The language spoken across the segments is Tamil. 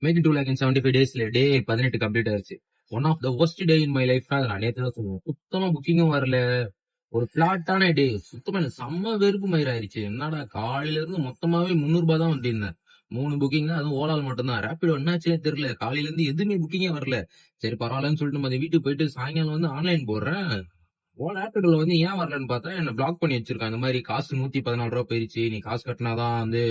மேக் இட் 2,75 டேஸ்ல டே 18 கம்ப்ளீட் ஆயிருச்சு. One of the worst day in my life அது நான் நேத்து தான் சொல்லுவேன். சுத்தமா புக்கிங்கும் வரல. ஒரு பிளாட்டான டே. சுத்தமா எனக்கு செம்ம வெறுப்பு மயிராயிருச்சு. என்னடா காலையில இருந்து மொத்தமாவே 300 தான் வந்திருந்தேன். 3 புக்கிங் தான், அதுவும் ஓலால மட்டும்தான். ரேபிடோ என்னாச்சுன்னே தெரியல. காலையில இருந்து எதுவுமே புக்கிங்கே வரல. சரி பரவாயில்லன்னு சொல்லிட்டு மதியம் வீட்டுக்கு போயிட்டு சாயங்காலம் வந்து ஆன்லைன் போடுறேன். ஓன் ரேபிடோல வந்து ஏன் வரலன்னு பார்த்தா என்ன பிளாக் பண்ணி வச்சிருக்கான். இந்த மாதிரி காசு 114 போயிருச்சு, நீ காசு கட்டினாதான் வந்து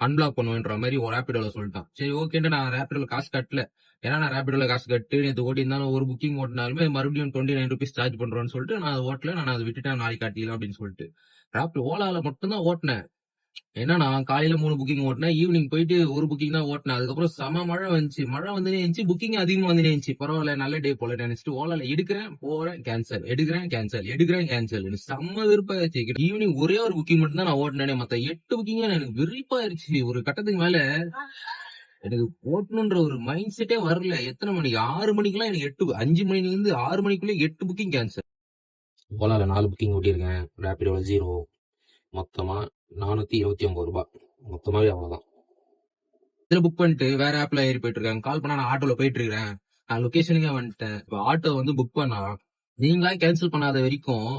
அன்பிளாக் பண்ணுவேன்ற மாதிரி ஒரு ரேபிடோல சொல்லிட்டான். சரி ஓகேன்ட்டு நான் ரேபிடோல காசு கட்டல. ஏன்னா நான் ரேபிடோல காசு கட்டு நேற்று ஓட்டி இருந்தாலும் ஒரு புக்கிங் ஓட்டினாலுமே மறுபடியும் 29 ருபீஸ் சார்ஜ் பண்றோம்னு சொல்லிட்டு நான் அதை ஓட்டல. நான் அதை விட்டுட்டேன், நாளைக்கு காட்டிக்கலாம் அப்படின்னு சொல்லிட்டு ரேபிடோ ஓலால மட்டும்தான் ஓட்டினேன். ஏன்னா நான் காலையில 3 புக்கிங் ஓட்டினேன், ஈவினிங் போயிட்டு ஒரு புக்கிங் தான் ஓட்டினேன். அதுக்கப்புறம் செம மழை வந்துச்சு, மழை வந்துனே இருந்துச்சு, புக்கிங் அதிகமா வந்துனே இருந்துச்சு. பரவாயில்ல நல்ல டே போல நினைச்சிட்டு ஓலால எடுக்கிறேன் போறேன் கேன்சல், எடுக்கிறேன் கேன்சல், எடுக்கிறேன் கேன்சல். செம்ம விருப்பாயிருச்சு. ஈவினிங் ஒரே ஒரு புக்கிங் மட்டும் தான் நான் ஓட்டினேனே, மத்த 8 புக்கிங் எனக்கு விருப்பாயிருச்சு. ஒரு கட்டத்துக்கு மேல எனக்கு ஓட்டணுன்ற ஒரு மைண்ட் செட்டே வரல. எத்தனை மணிக்கு 6 மணிக்கெல்லாம் எனக்கு 5 மணில இருந்து 6 மணிக்குள்ள 8 புக்கிங் கேன்சல். ஓலால 4 புக்கிங் ஓட்டியிருக்கேன், ரேபிடோல 0. மொத்தமா 429 ரூபாய். மொத்தமாவே அவ்வளவுதான். இதுல புக் பண்ணிட்டு வேற ஆப்ல ஏறி போயிட்டு இருக்காங்க. கால் பண்ணா நான் ஆட்டோல போயிட்டு இருக்கிறேன், நான் லொகேஷனுக்கே வந்துட்டேன். இப்போ ஆட்டோ வந்து புக் பண்ணா நீங்களா கேன்சல் பண்ணாத வரைக்கும்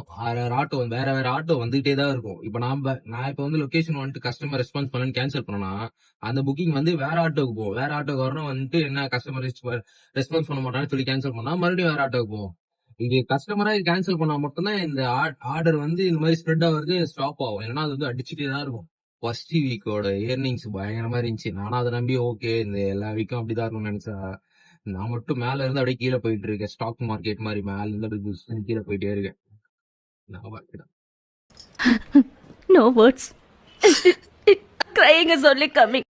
ஆட்டோ வேற வேற ஆட்டோ வந்துகிட்டே தான் இருக்கும். இப்போ நான் இப்ப வந்து லொகேஷன் வந்துட்டு கஸ்டமர் ரெஸ்பான்ஸ் பண்ணு கேன்சல் பண்ணனா அந்த புக்கிங் வந்து வேற ஆட்டோக்கு போகும். வேற ஆட்டோக்கு வரணும் வந்துட்டு என்ன கஸ்டமர் ரெஸ்பான்ஸ் பண்ண மாட்டான்னு சொல்லி கேன்சல் பண்ணா மறுபடியும் வேற ஆட்டோக்கு போகும். இது கஸ்டமரா கேன்சல் பண்ணா மட்டும்தான் இந்த ஆர்டர் வந்து இந்த மாதிரி ஸ்ப்ரெட் ஆகுறது ஸ்டாப் ஆகும். ஏன்னா அது வந்து அடிச்சுட்டே தான் இருக்கும். ஃபர்ஸ்ட் வீக்கோட ஏர்னிங்ஸ் பயங்கரமா இருந்துச்சு. நானும் அதை நம்பி ஓகே இந்த எல்லா வீக்கும் அப்படிதான் இருக்கும்னு நினைச்சா நான் மட்டும் மேல இருந்து அப்படியே கீழே போயிட்டு இருக்கேன். ஸ்டாக் மார்க்கெட் மாதிரி மேல இருந்து அப்படியே கீழே போயிட்டே இருக்கேன். நான் பாட்டுதான். No words. Crying is only coming.